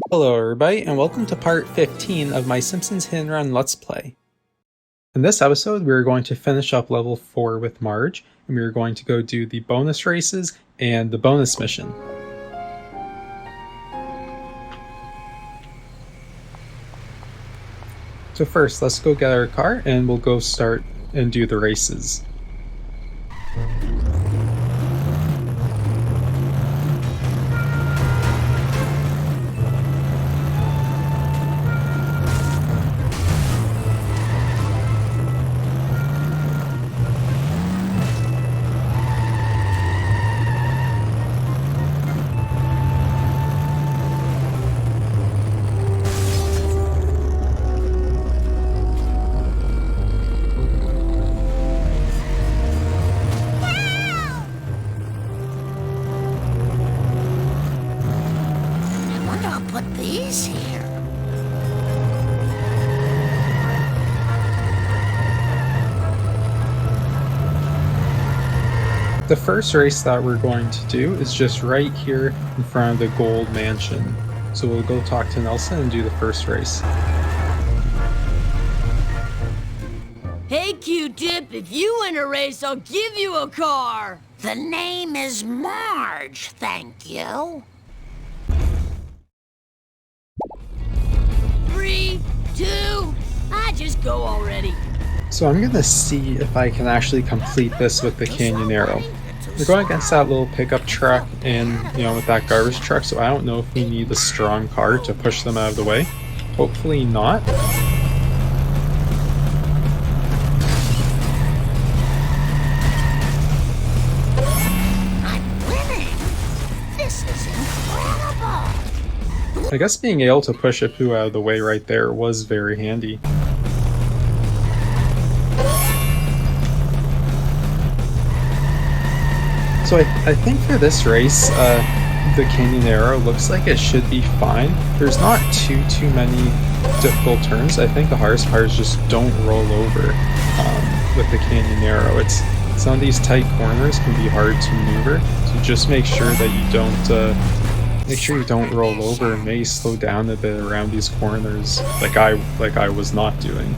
Hello everybody, and welcome to part 15 of my Simpsons Hit&Run Let's Play. In this episode, we are going to finish up level 4 with Marge, and we are going to go do the bonus races and the bonus mission. So first, let's go get our car, and we'll go start and do the races. The first race that we're going to do is just right here in front of the gold mansion. So we'll go talk to Nelson and do the first race. Hey Q-Tip, if you win a race, I'll give you a car! The name is Marge, thank you. 3, 2, just go already. So I'm gonna see if I can actually complete this with the Canyonero. We're going against that little pickup truck and, with that garbage truck, so I don't know if we need a strong car to push them out of the way. Hopefully not. I'm winning! This is incredible! I guess being able to push a poo out of the way right there was very handy. So I think for this race, the Canyonero looks like it should be fine. There's not too many difficult turns. I think the hardest part is just don't roll over with the Canyonero. Some of these tight corners can be hard to maneuver, so just make sure that you don't roll over and maybe slow down a bit around these corners, like I was not doing.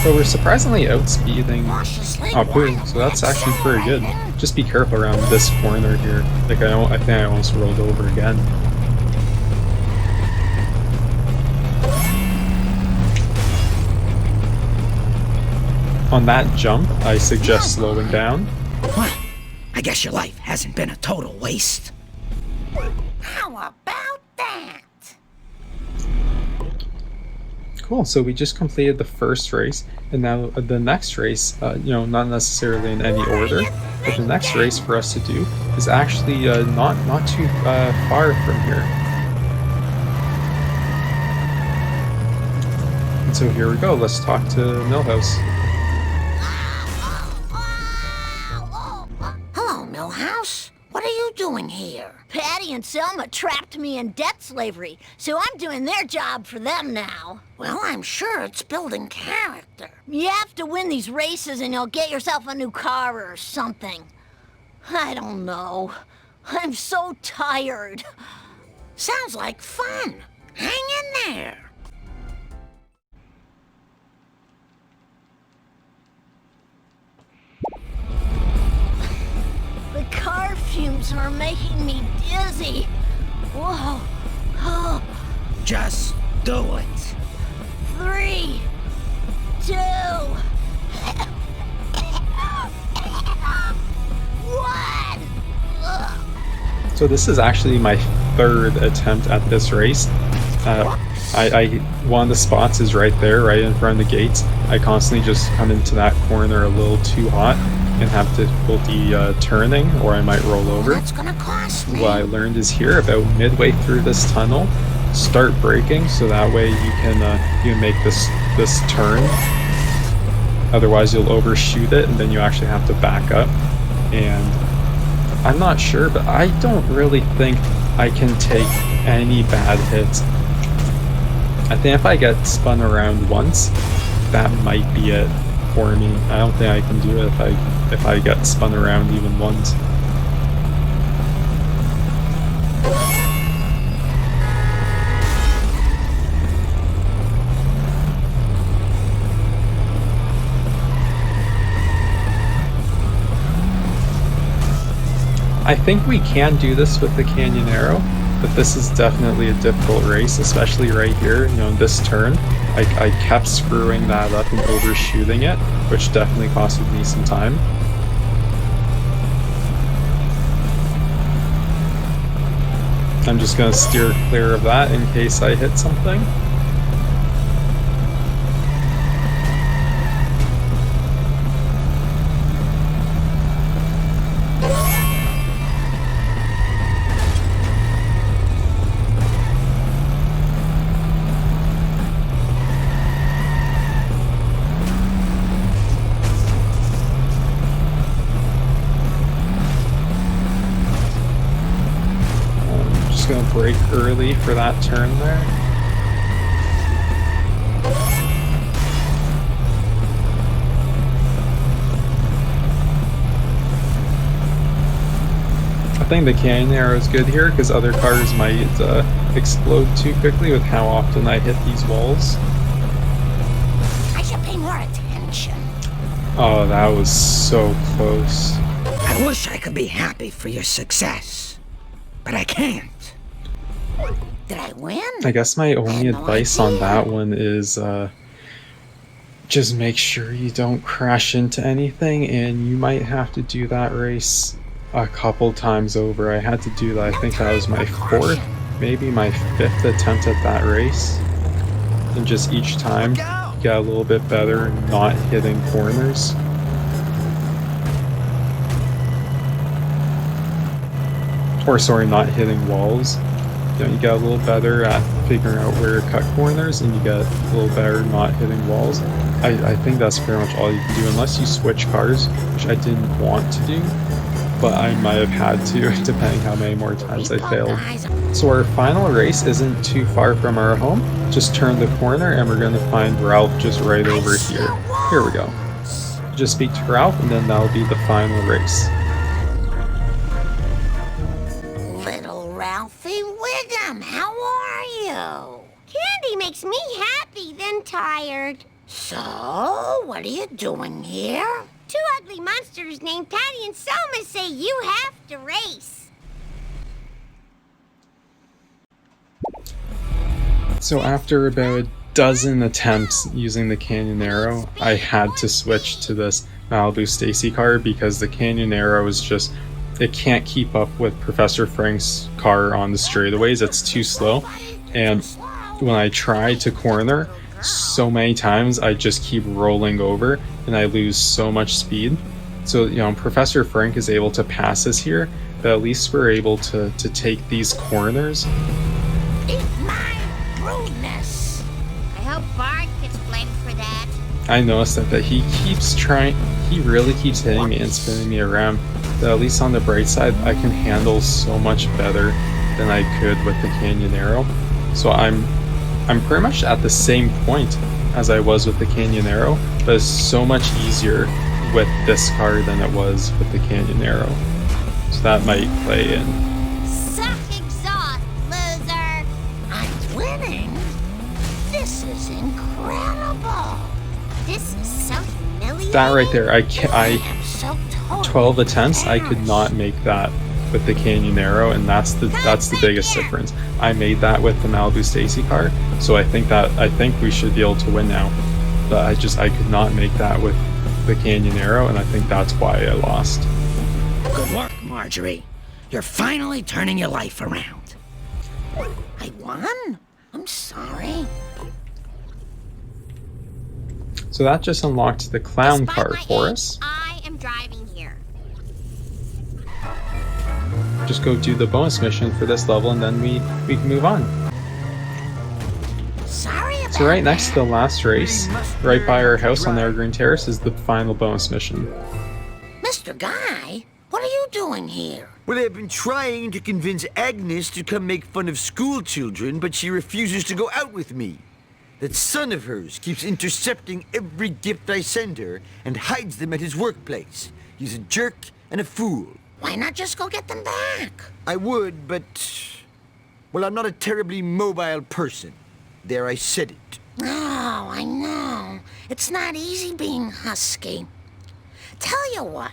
So we're surprisingly outspeeding Apu, so that's actually pretty good. Just be careful around this corner here. I think I almost rolled over again. On that jump, I suggest slowing down. Well, I guess your life hasn't been a total waste. How about that? Cool, so we just completed the first race, and now the next race, not necessarily in any order, but the next race for us to do is actually not too far from here. And so here we go, let's talk to Millhouse. Hello, Millhouse. What are you doing here? Patty and Selma trapped me in debt slavery, so I'm doing their job for them now. Well, I'm sure it's building character. You have to win these races and you'll get yourself a new car or something. I don't know. I'm so tired. Sounds like fun. Hang in there. The car fumes are making me dizzy. Whoa. Oh. Just do it. 3, 2, 1. So this is actually my third attempt at this race. One of the spots is right there, right in front of the gates. I constantly just come into that corner a little too hot and have difficulty turning, or I might roll over. That's gonna cost me. What I learned is here, about midway through this tunnel, start braking so that way you can make this turn. Otherwise you'll overshoot it and then you actually have to back up. And I'm not sure, but I don't really think I can take any bad hits. I think if I get spun around once, that might be it for me. I don't think I can do it if I get spun around even once. I think we can do this with the Canyonero, but this is definitely a difficult race, especially right here, you know, in this turn. I kept screwing that up and overshooting it, which definitely costed me some time. I'm just gonna steer clear of that in case I hit something. Gonna brake early for that turn there. I think the Canyonero is good here because other cars might explode too quickly with how often I hit these walls. I should pay more attention. Oh, that was so close. I wish I could be happy for your success, but I can't. Did I win? I guess my only no advice idea. on that one is just make sure you don't crash into anything, and you might have to do that race a couple times over. I had to do that. I think that was my 4th, maybe my 5th attempt at that race. And just each time get a little bit better not hitting corners. Or sorry, not hitting walls. You know, you get a little better at figuring out where to cut corners, and you get a little better not hitting walls. I think that's pretty much all you can do, unless you switch cars, which I didn't want to do, but I might have had to, depending how many more times I failed. So our final race isn't too far from our home. Just turn the corner and we're going to find Ralph just right over here. Here we go. Just speak to Ralph, and then that'll be the final race. Little Ralphie Wiggum, how are you? Candy makes me happy, then tired. So, what are you doing here? Two ugly monsters named Patty and Selma say you have to race. So after about a dozen attempts using the Canyonero, I had to switch to this Malibu Stacy car because the Canyonero is just, it can't keep up with Professor Frank's car on the straightaways. It's too slow, and when I try to corner, so many times I just keep rolling over and I lose so much speed. So, you know, Professor Frank is able to pass us here, but at least we're able to take these corners. Eat my rudeness. I hope Bart gets blamed for that. I noticed that he keeps trying, he really keeps hitting me and spinning me around, but at least on the bright side, I can handle so much better than I could with the Canyonero. So I'm pretty much at the same point as I was with the Canyonero, but it's so much easier with this car than it was with the Canyonero. So that might play in. Suck exhaust, loser. I'm winning. This is incredible. This is so humiliating. That right there, I'm so totally 12 attempts, I could embarrassed. not make that with the Canyonero, and that's the biggest difference. I made that with the Malibu Stacy car, so I think we should be able to win now. But I could not make that with the Canyonero, and I think that's why I lost. Good work, Marjorie. You're finally turning your life around. I won? I'm sorry. So that just unlocked the clown Despite car my for age, us. I am driving here. Just go do the bonus mission for this level, and then we can move on. Sorry about So right next to that. the last race, right by our house on the Evergreen Terrace, is the final bonus mission. Mr. Guy, what are you doing here? Well, I've been trying to convince Agnes to come make fun of school children, but she refuses to go out with me. That son of hers keeps intercepting every gift I send her and hides them at his workplace. He's a jerk and a fool. Why not just go get them back? I would, but... well, I'm not a terribly mobile person. There, I said it. Oh, I know. It's not easy being husky. Tell you what,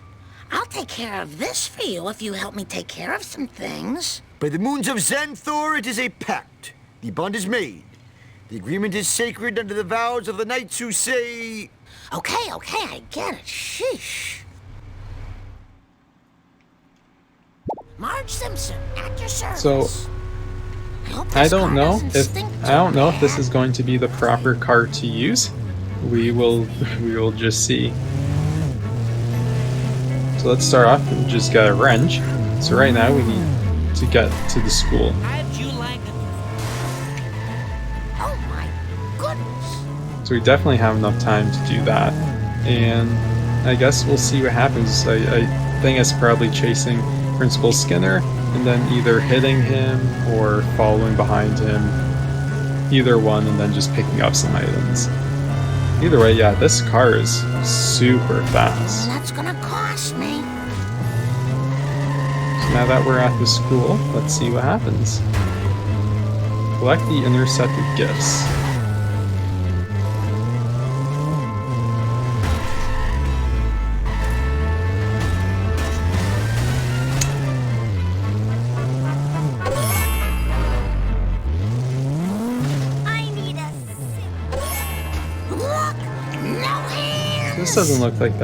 I'll take care of this for you if you help me take care of some things. By the moons of Xanthor, it is a pact. The bond is made. The agreement is sacred under the vows of the knights who say... Okay, I get it. Sheesh. Marge Simpson, at your service. So hope I this don't car know doesn't if stink this bad. is going to be the proper car to use. We will just see. So let's start off and just get a wrench. So right now we need to get to the school. How'd you like it? Oh my goodness. So we definitely have enough time to do that. And I guess we'll see what happens. I think it's probably chasing Principal Skinner and then either hitting him or following behind him. Either one, and then just picking up some items. Either way, yeah, this car is super fast. That's gonna cost me. So now that we're at the school, let's see what happens. Collect the intercepted gifts. I need a Look, no hands. This doesn't look like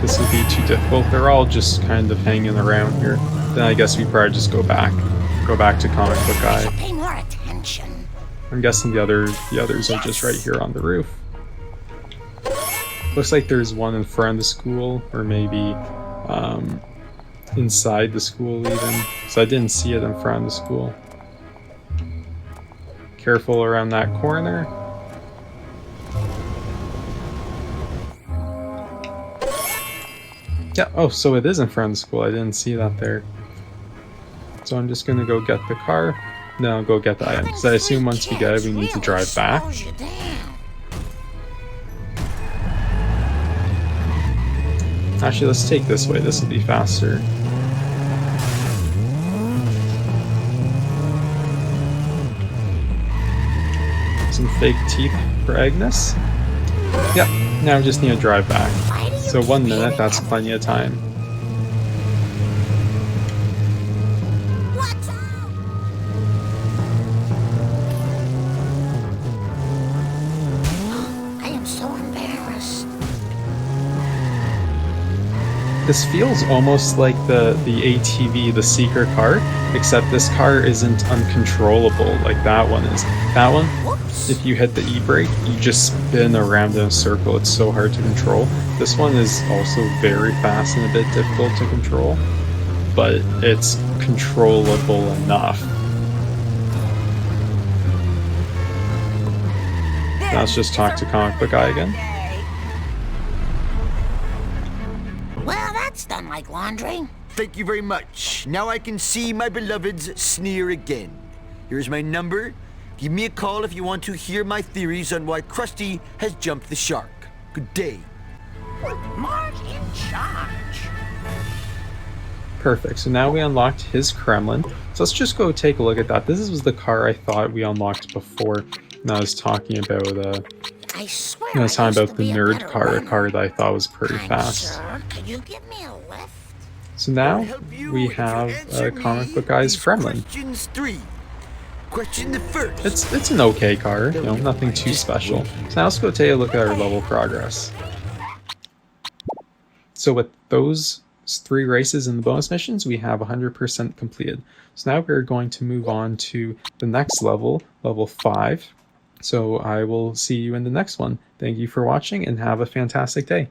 this would be too difficult. They're all just kind of hanging around here. Then I guess we probably just go back to comic book I should guy. pay more attention. I'm guessing the others are just right here on the roof. Looks like there's one in front of the school, or maybe inside the school even. So I didn't see it in front of the school. Careful around that corner. Yeah, oh, so it is in front of the school. I didn't see that there. So I'm just gonna go get the car, then I'll go get the item. Because I assume once we get it, we need to drive back. Slows you down. Actually, let's take this way. This will be faster. Some fake teeth for Agnes. Yep, now we just need to drive back. Why do you So keep 1 minute, hitting that's that? plenty of time. What's up? I am so embarrassed. This feels almost like the ATV, the seeker car, except this car isn't uncontrollable like that one is. That one, Whoops. if you hit the e-brake, you just spin around in a circle. It's so hard to control. This one is also very fast and a bit difficult to control, but it's controllable enough. Now let's just talk to comic book guy again. Well, that's done like laundry. Thank you very much. Now I can see my beloveds sneer again. Here's my number. Give me a call if you want to hear my theories on why Krusty has jumped the shark. Good day. Marge in charge. Perfect. So now we unlocked his Kremlin. So let's just go take a look at that. This was the car I thought we unlocked before. And I was talking about I swear I was talking used about to the be a nerd better car, a runner. car that I thought was pretty Kind fast. Sir, could you give me a lift? So now I'll help you we if you have answer comic me book guy's these Kremlin. Questions 3. Question the first. It's an okay car, you know, nothing too special. So now let's go take a look at our level progress. So with those 3 races in the bonus missions, we have 100% completed. So now we're going to move on to the next level, level 5. So I will see you in the next one. Thank you for watching and have a fantastic day.